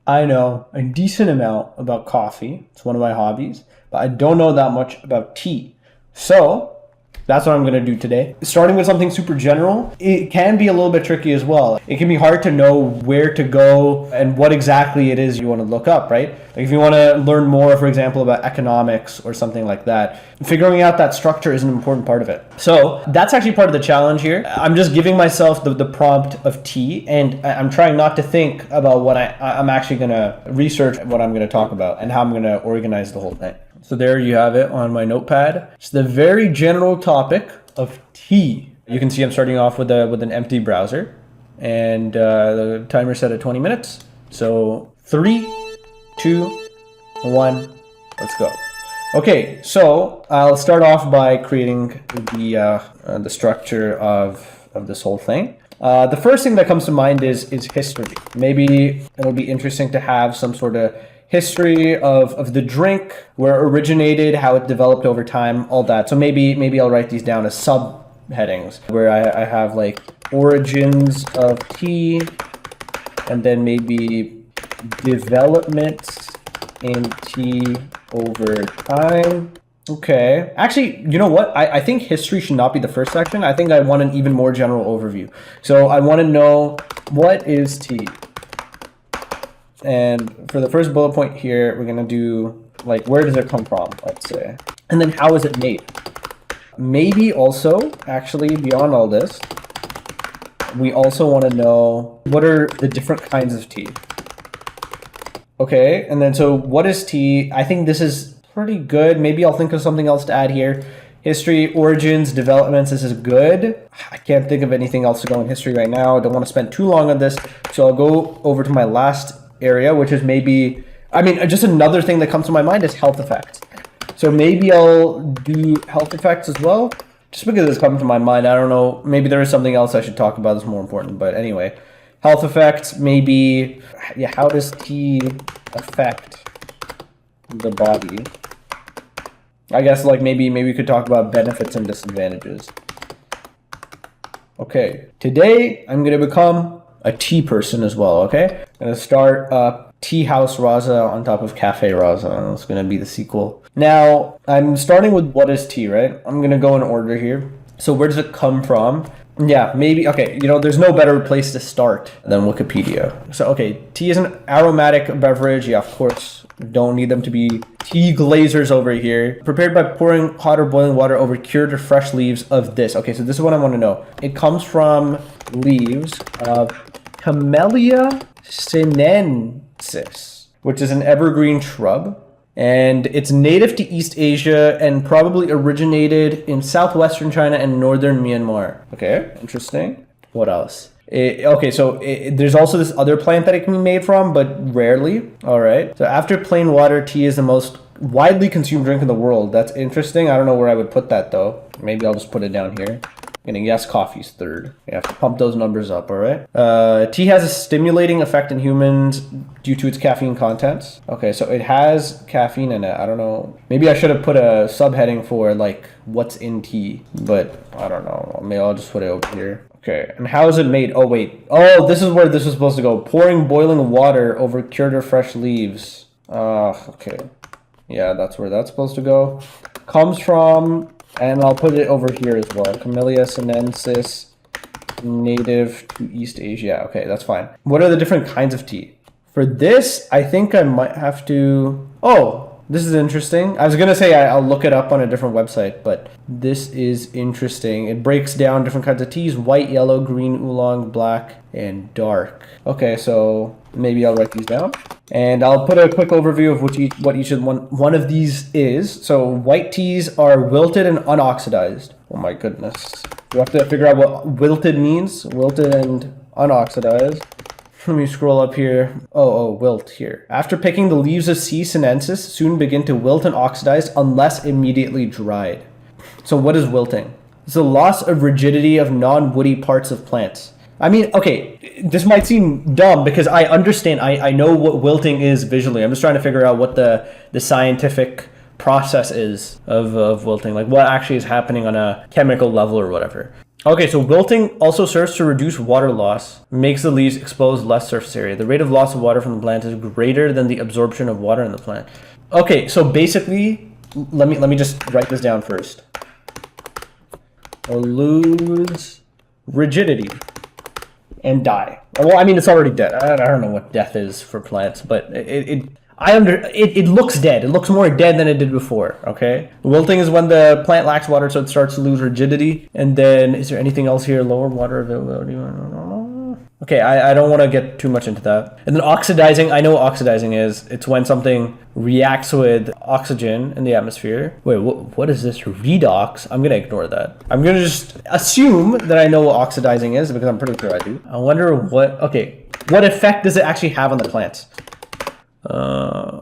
I know a decent amount about coffee. It's one of my hobbies, but I don't know that much about tea. So that's what I'm going to do today. Starting with something super general, it can be a little bit tricky as well. It can be hard to know where to go and what exactly it is you want to look up, right? Like if you want to learn more, for example, about economics or something like that, figuring out that structure is an important part of it. So that's actually part of the challenge here. I'm just giving myself the prompt of tea, and I'm trying not to think about what I'm actually going to research, what I'm going to talk about, and how I'm going to organize the whole thing. So there you have it on my notepad. It's the very general topic of tea. You can see I'm starting off with an empty browser, and the timer set at 20 minutes. So 3, 2, 1, let's go. Okay, so I'll start off by creating the structure of this whole thing. The first thing that comes to mind is history. Maybe it'll be interesting to have some sort of history of the drink, where it originated, how it developed over time, all that. So maybe I'll write these down as subheadings, where I have like origins of tea, and then maybe developments in tea over time. Okay. Actually, you know what? I think history should not be the first section. I think I want an even more general overview. So I want to know, what is tea? And for the first bullet point here, we're going to do, like, where does it come from, let's say. And then how is it made? Maybe also, actually, beyond all this, we also want to know, what are the different kinds of tea? Okay, and then so what is tea? I think this is pretty good. Maybe I'll think of something else to add here. History, origins, developments, this is good. I can't think of anything else to go in history right now. I don't want to spend too long on this. So I'll go over to my last area, which is maybe, just another thing that comes to my mind is health effects. So maybe I'll do health effects as well, just because it's come to my mind. I don't know, maybe there is something else I should talk about that's more important, but anyway, health effects, maybe, yeah, how does tea affect the body? I guess like maybe we could talk about benefits and disadvantages. Okay, today I'm gonna become a tea person as well, okay? I'm gonna start Tea House Raza on top of Cafe Raza. It's gonna be the sequel. Now, I'm starting with what is tea, right? I'm gonna go in order here. So where does it come from? Yeah, maybe, okay, there's no better place to start than Wikipedia. So, okay, tea is an aromatic beverage. Yeah, of course, don't need them to be tea glazers over here. Prepared by pouring hot or boiling water over cured or fresh leaves of this. Okay, so this is what I want to know. It comes from leaves of Camellia sinensis, which is an evergreen shrub. And it's native to East Asia and probably originated in southwestern China and northern Myanmar. Okay, interesting. What else? There's also this other plant that it can be made from, but rarely. All right. So after plain water, tea is the most widely consumed drink in the world. That's interesting. I don't know where I would put that, though. Maybe I'll just put it down here. And yes, coffee's third. You have to pump those numbers up, all right? Tea has a stimulating effect in humans due to its caffeine contents. Okay, so it has caffeine in it. I don't know. Maybe I should have put a subheading for, like, what's in tea. But I don't know. Maybe I'll just put it over here. Okay, and how is it made? Oh, wait. Oh, this is where this was supposed to go. Pouring boiling water over cured or fresh leaves. Okay. Yeah, that's where that's supposed to go. Comes from... And I'll put it over here as well. Camellia sinensis, native to East Asia. Okay, that's fine. What are the different kinds of tea? For this, I think I might have to... Oh, this is interesting. I was going to say I'll look it up on a different website, but this is interesting. It breaks down different kinds of teas: white, yellow, green, oolong, black, and dark. Okay, so maybe I'll write these down. And I'll put a quick overview of what each one of these is. So white teas are wilted and unoxidized. Oh my goodness. You have to figure out what wilted means. Wilted and unoxidized. Let me scroll up here. Oh, wilt here. After picking, the leaves of C. sinensis soon begin to wilt and oxidize unless immediately dried. So what is wilting? It's the loss of rigidity of non-woody parts of plants. Okay, this might seem dumb because I understand, I know what wilting is visually. I'm just trying to figure out what the scientific process is of wilting, like what actually is happening on a chemical level or whatever. Okay, so wilting also serves to reduce water loss, makes the leaves expose less surface area. The rate of loss of water from the plant is greater than the absorption of water in the plant. Okay, so basically, let me just write this down first. Lose rigidity and die. Well, I mean, it's already dead. I don't know what death is for plants, but it looks dead. It looks more dead than it did before, okay? Wilting is when the plant lacks water, so it starts to lose rigidity. And then, is there anything else here? Lower water availability. Okay, I don't want to get too much into that. And then oxidizing, I know what oxidizing is. It's when something reacts with oxygen in the atmosphere. Wait, what is this? Redox? I'm going to ignore that. I'm going to just assume that I know what oxidizing is because I'm pretty sure I do. I wonder what effect does it actually have on the plants?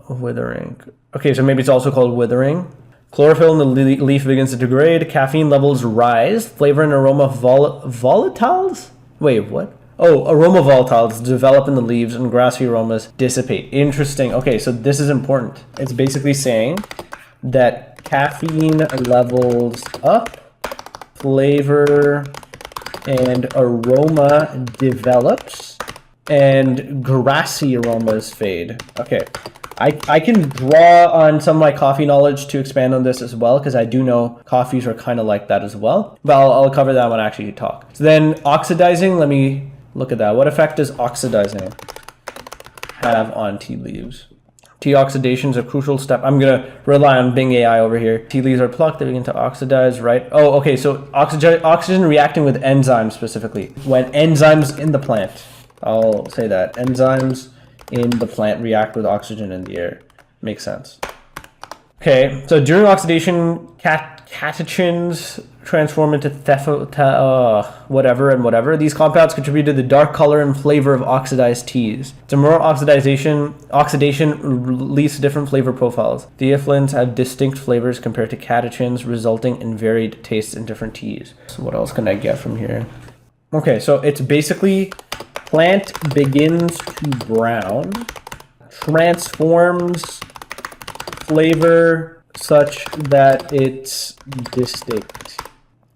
Withering. Okay, so maybe it's also called withering. Chlorophyll in the leaf begins to degrade. Caffeine levels rise. Flavor and aroma volatiles? Wait, what? Oh, aroma volatiles develop in the leaves and grassy aromas dissipate. Interesting. Okay, so this is important. It's basically saying that caffeine levels up, flavor and aroma develops, and grassy aromas fade. Okay, I can draw on some of my coffee knowledge to expand on this as well, because I do know coffees are kind of like that as well. But I'll cover that when I actually talk. So then oxidizing, let me look at that. What effect does oxidizing have on tea leaves? Tea oxidation is a crucial step. I'm going to rely on Bing AI over here. Tea leaves are plucked, they begin to oxidize, right? Oh, okay, so oxygen reacting with enzymes specifically. When enzymes in the plant, I'll say that. Enzymes in the plant react with oxygen in the air. Makes sense. Okay, so during oxidation, catechins transform into whatever. These compounds contribute to the dark color and flavor of oxidized teas. Tomorrow oxidation releases different flavor profiles. Theophylline have distinct flavors compared to catechins, resulting in varied tastes in different teas. So what else can I get from here? Okay, so it's basically plant begins to brown, transforms flavor such that it's distinct.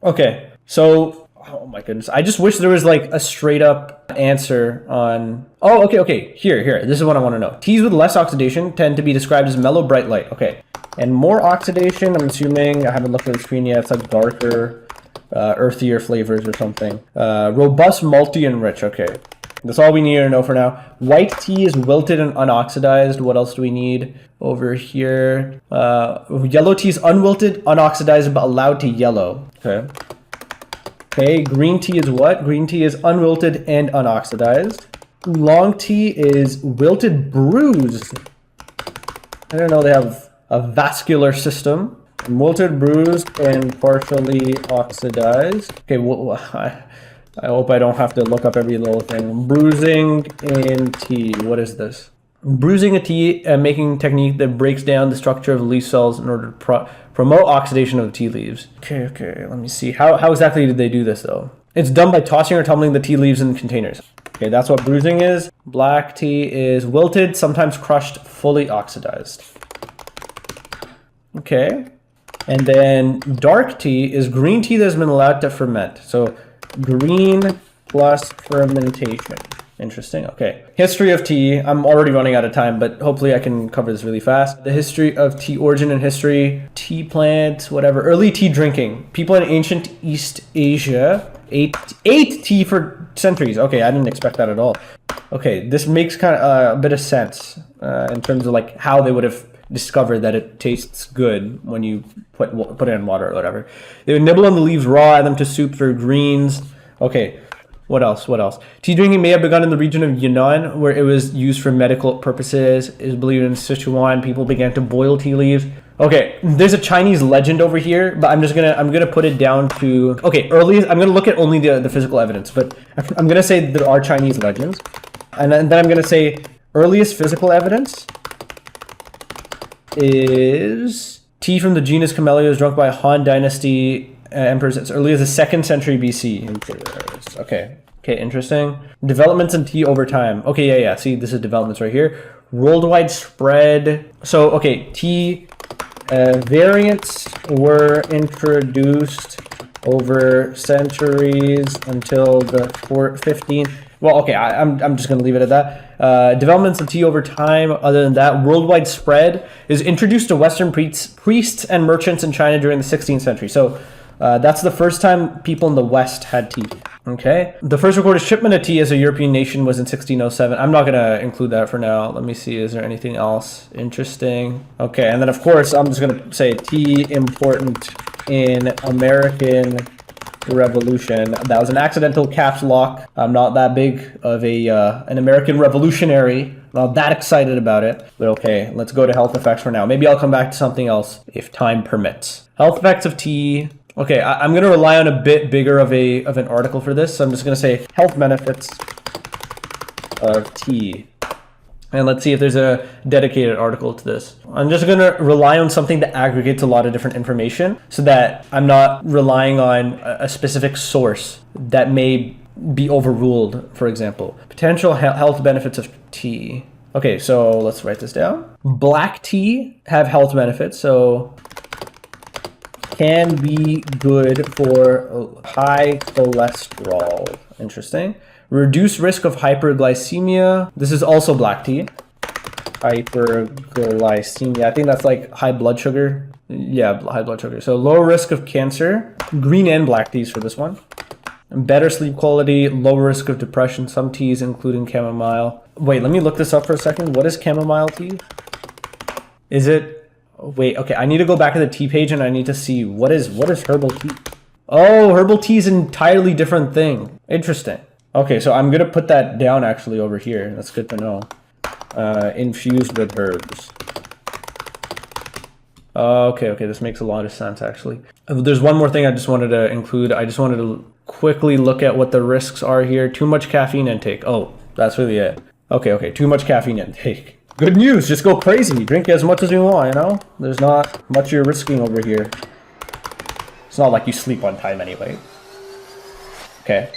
Okay, so, oh my goodness. I just wish there was like a straight up answer on, oh, okay. Here. This is what I want to know. Teas with less oxidation tend to be described as mellow, bright light. Okay, and more oxidation, I'm assuming, I haven't looked at the screen yet, it's like darker, earthier flavors or something. Robust, malty, and rich. Okay. That's all we need to know for now. White tea is wilted and unoxidized. What else do we need over here? Yellow tea is unwilted, unoxidized, but allowed to yellow. Okay, green tea is what? Green tea is unwilted and unoxidized. Oolong tea is wilted, bruised. I don't know, they have a vascular system. Wilted, bruised, and partially oxidized. Okay, I hope I don't have to look up every little thing. Bruising in tea. What is this? Bruising a tea making technique that breaks down the structure of leaf cells in order to promote oxidation of the tea leaves. Okay, let me see. How exactly did they do this though? It's done by tossing or tumbling the tea leaves in containers. Okay, that's what bruising is. Black tea is wilted, sometimes crushed, fully oxidized. Okay. And then dark tea is green tea that has been allowed to ferment. So green plus fermentation. Interesting. Okay. History of tea. I'm already running out of time, but hopefully I can cover this really fast. The history of tea, origin and history, tea plants, whatever. Early tea drinking. People in ancient East Asia ate tea for centuries. Okay, I didn't expect that at all. Okay, this makes kind of a bit of sense in terms of like how they would have discovered that it tastes good when you put it in water or whatever. They would nibble on the leaves raw, add them to soups or greens. Okay, what else? Tea drinking may have begun in the region of Yunnan, where it was used for medical purposes. It is believed in Sichuan, people began to boil tea leaves. Okay, there's a Chinese legend over here, but I'm gonna put it down to, okay, earliest, I'm gonna look at only the physical evidence, but I'm gonna say there are Chinese legends, and then I'm gonna say earliest physical evidence is tea from the genus Camellia was drunk by Han Dynasty emperors as early as the 2nd century BC. Okay, interesting. Developments in tea over time. Okay, yeah. See, this is developments right here. Worldwide spread. So, okay, tea variants were introduced over centuries until the 15th. Well, okay, I'm just going to leave it at that. Developments of tea over time. Other than that, worldwide spread is introduced to Western priests and merchants in China during the 16th century. So that's the first time people in the West had tea. Okay. The first recorded shipment of tea as a European nation was in 1607. I'm not going to include that for now. Let me see. Is there anything else interesting? Okay. And then, of course, I'm just going to say tea important in American Revolution. That was an accidental caps lock. I'm not that big of an American revolutionary. Not that excited about it. But okay, let's go to health effects for now. Maybe I'll come back to something else if time permits. Health effects of tea. Okay, I'm going to rely on a bit bigger of an article for this. So I'm just going to say health benefits of tea. And let's see if there's a dedicated article to this. I'm just going to rely on something that aggregates a lot of different information so that I'm not relying on a specific source that may be overruled, for example. Potential health benefits of tea. Okay, so let's write this down. Black tea have health benefits, so can be good for high cholesterol. Interesting. Reduce risk of hyperglycemia. This is also black tea. Hyperglycemia. I think that's like high blood sugar. Yeah, high blood sugar. So low risk of cancer. Green and black teas for this one. Better sleep quality. Low risk of depression. Some teas, including chamomile. Wait, let me look this up for a second. What is chamomile tea? Is it... Wait, okay. I need to go back to the tea page and I need to see what is herbal tea. Oh, herbal tea is an entirely different thing. Interesting. Okay, so I'm going to put that down actually over here. That's good to know. Infused with herbs. Okay, this makes a lot of sense actually. There's one more thing I just wanted to include. I just wanted to quickly look at what the risks are here. Too much caffeine intake. Oh, that's really it. Okay, too much caffeine intake. Good news, just go crazy. Drink as much as you want, you know? There's not much you're risking over here. It's not like you sleep on time anyway. Okay.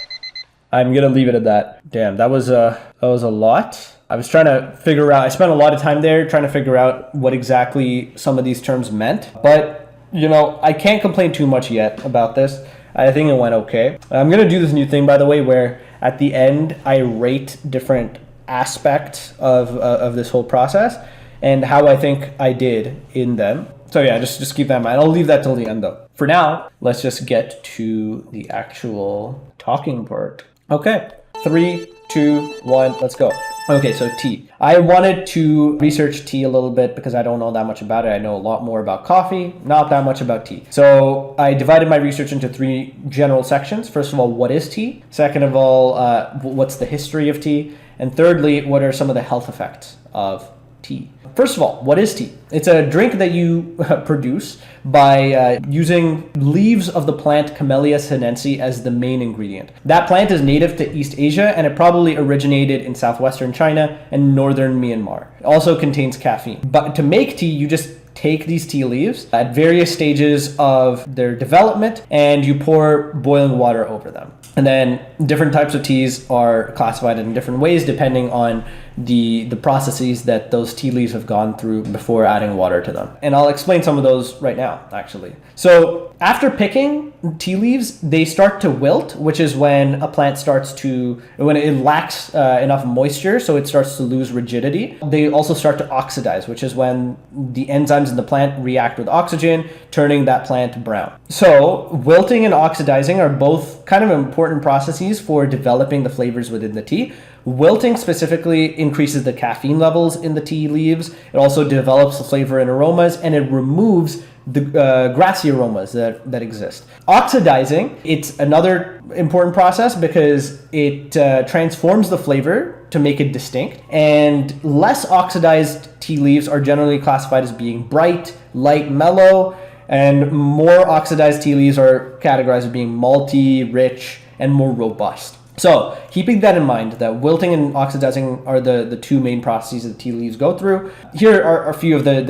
I'm gonna leave it at that. Damn, that was a lot. I was trying to figure out, I spent a lot of time there trying to figure out what exactly some of these terms meant. But, you know, I can't complain too much yet about this. I think it went okay. I'm gonna do this new thing, by the way, where at the end I rate different aspects of this whole process and how I think I did in them. So yeah, just keep that in mind. I'll leave that till the end though. For now, let's just get to the actual talking part. Okay, 3, 2, 1, let's go. Okay, so tea. I wanted to research tea a little bit because I don't know that much about it. I know a lot more about coffee, not that much about tea. So I divided my research into 3 general sections. First of all, what is tea? Second of all, what's the history of tea? And thirdly, what are some of the health effects of tea? First of all, what is tea? It's a drink that you produce by using leaves of the plant Camellia sinensis as the main ingredient. That plant is native to East Asia and it probably originated in southwestern China and northern Myanmar. It also contains caffeine. But to make tea, you just take these tea leaves at various stages of their development and you pour boiling water over them. And then different types of teas are classified in different ways depending on the processes that those tea leaves have gone through before adding water to them. And I'll explain some of those right now, actually. So after picking tea leaves, they start to wilt, which is when a plant when it lacks enough moisture, so it starts to lose rigidity. They also start to oxidize, which is when the enzymes in the plant react with oxygen, turning that plant brown. So wilting and oxidizing are both kind of important processes for developing the flavors within the tea. Wilting specifically increases the caffeine levels in the tea leaves. It also develops the flavor and aromas, and it removes the grassy aromas that exist. Oxidizing, it's another important process because it transforms the flavor to make it distinct. And less oxidized tea leaves are generally classified as being bright, light, mellow, and more oxidized tea leaves are categorized as being malty, rich, and more robust. So keeping that in mind, that wilting and oxidizing are the 2 main processes that tea leaves go through. Here are a few of the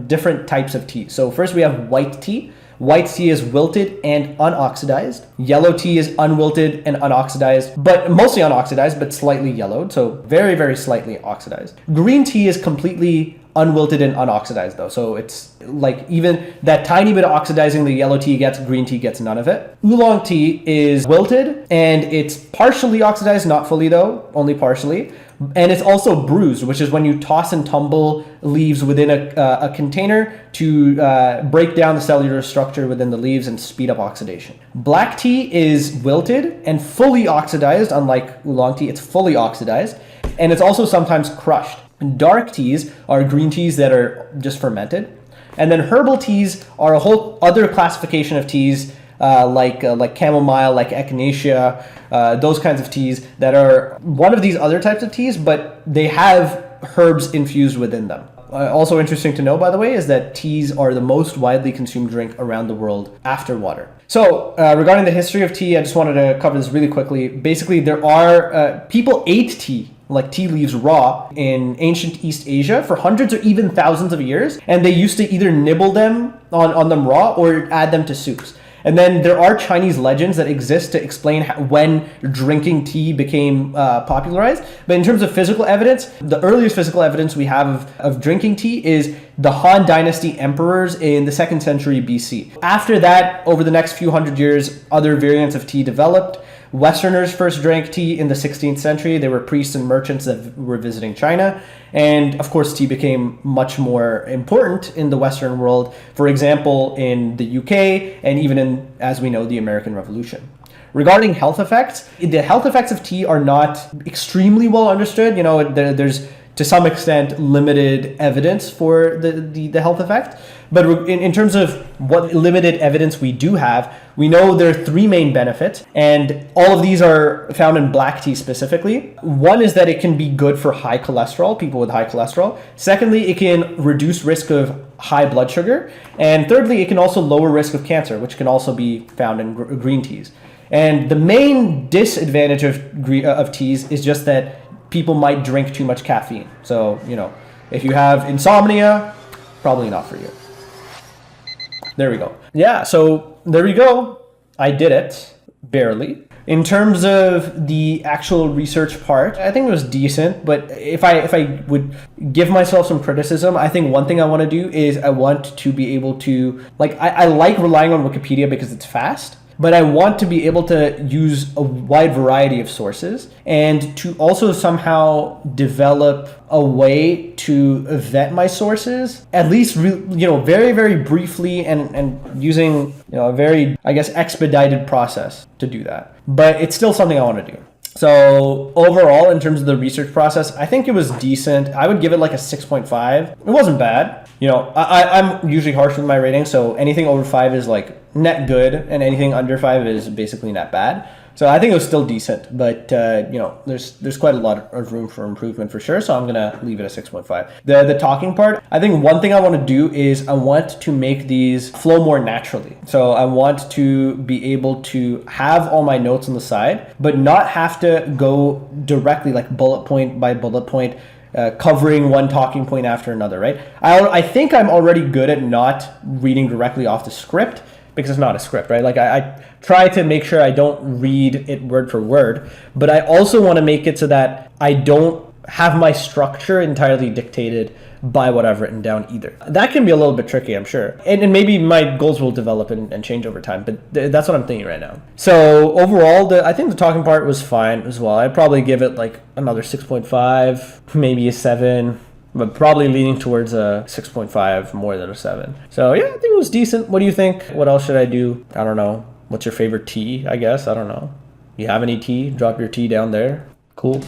different types of tea. So first we have white tea. White tea is wilted and unoxidized. Yellow tea is unwilted and unoxidized, but mostly unoxidized, but slightly yellowed. So very, very slightly oxidized. Green tea is completely unwilted and unoxidized though. So it's like even that tiny bit of oxidizing the yellow tea gets, green tea gets none of it. Oolong tea is wilted and it's partially oxidized, not fully though, only partially. And it's also bruised, which is when you toss and tumble leaves within a container to break down the cellular structure within the leaves and speed up oxidation. Black tea is wilted and fully oxidized, unlike oolong tea, it's fully oxidized. And it's also sometimes crushed. Dark teas are green teas that are just fermented. And then herbal teas are a whole other classification of teas like chamomile, like echinacea, those kinds of teas that are one of these other types of teas, but they have herbs infused within them. Also interesting to know, by the way, is that teas are the most widely consumed drink around the world after water. So regarding the history of tea, I just wanted to cover this really quickly. Basically, there are people ate tea, like tea leaves raw, in ancient East Asia for hundreds or even thousands of years. And they used to either nibble them on them raw or add them to soups. And then there are Chinese legends that exist to explain when drinking tea became popularized. But in terms of physical evidence, the earliest physical evidence we have of drinking tea is the Han Dynasty emperors in the 2nd century BC. After that, over the next few hundred years, other variants of tea developed. Westerners first drank tea in the 16th century. They were priests and merchants that were visiting China. And of course, tea became much more important in the Western world, for example, in the UK and even in, as we know, the American Revolution. Regarding health effects, the health effects of tea are not extremely well understood. You know, there's to some extent limited evidence for the health effect. But in terms of what limited evidence we do have, we know there are 3 main benefits, and all of these are found in black tea specifically. One is that it can be good for high cholesterol, people with high cholesterol. Secondly, it can reduce risk of high blood sugar. And thirdly, it can also lower risk of cancer, which can also be found in green teas. And the main disadvantage of teas is just that people might drink too much caffeine. So, you know, if you have insomnia, probably not for you. There we go. Yeah, so there we go. I did it, barely. In terms of the actual research part, I think it was decent, but if I would give myself some criticism, I think one thing I want to do is I want to be able to, like, I like relying on Wikipedia because it's fast, but I want to be able to use a wide variety of sources and to also somehow develop a way to vet my sources, at least, very, very briefly and using, a very, I guess, expedited process to do that. But it's still something I want to do. So overall, in terms of the research process, I think it was decent. I would give it like a 6.5. It wasn't bad. I'm usually harsh with my rating, so anything over 5 is like net good, and anything under 5 is basically net bad. So I think it was still decent, but there's quite a lot of room for improvement for sure. So I'm gonna leave it at 6.5. The talking part, I think one thing I want to do is I want to make these flow more naturally. So I want to be able to have all my notes on the side, but not have to go directly like bullet point by bullet point, covering one talking point after another, right? I think I'm already good at not reading directly off the script, because it's not a script, right? Like I try to make sure I don't read it word for word, but I also want to make it so that I don't have my structure entirely dictated by what I've written down either. That can be a little bit tricky, I'm sure. And maybe my goals will develop and change over time, but that's what I'm thinking right now. So overall, I think the talking part was fine as well. I'd probably give it like another 6.5, maybe a 7. But probably leaning towards a 6.5 more than a 7. So yeah, I think it was decent. What do you think? What else should I do? I don't know. What's your favorite tea, I guess? I don't know. You have any tea? Drop your tea down there. Cool.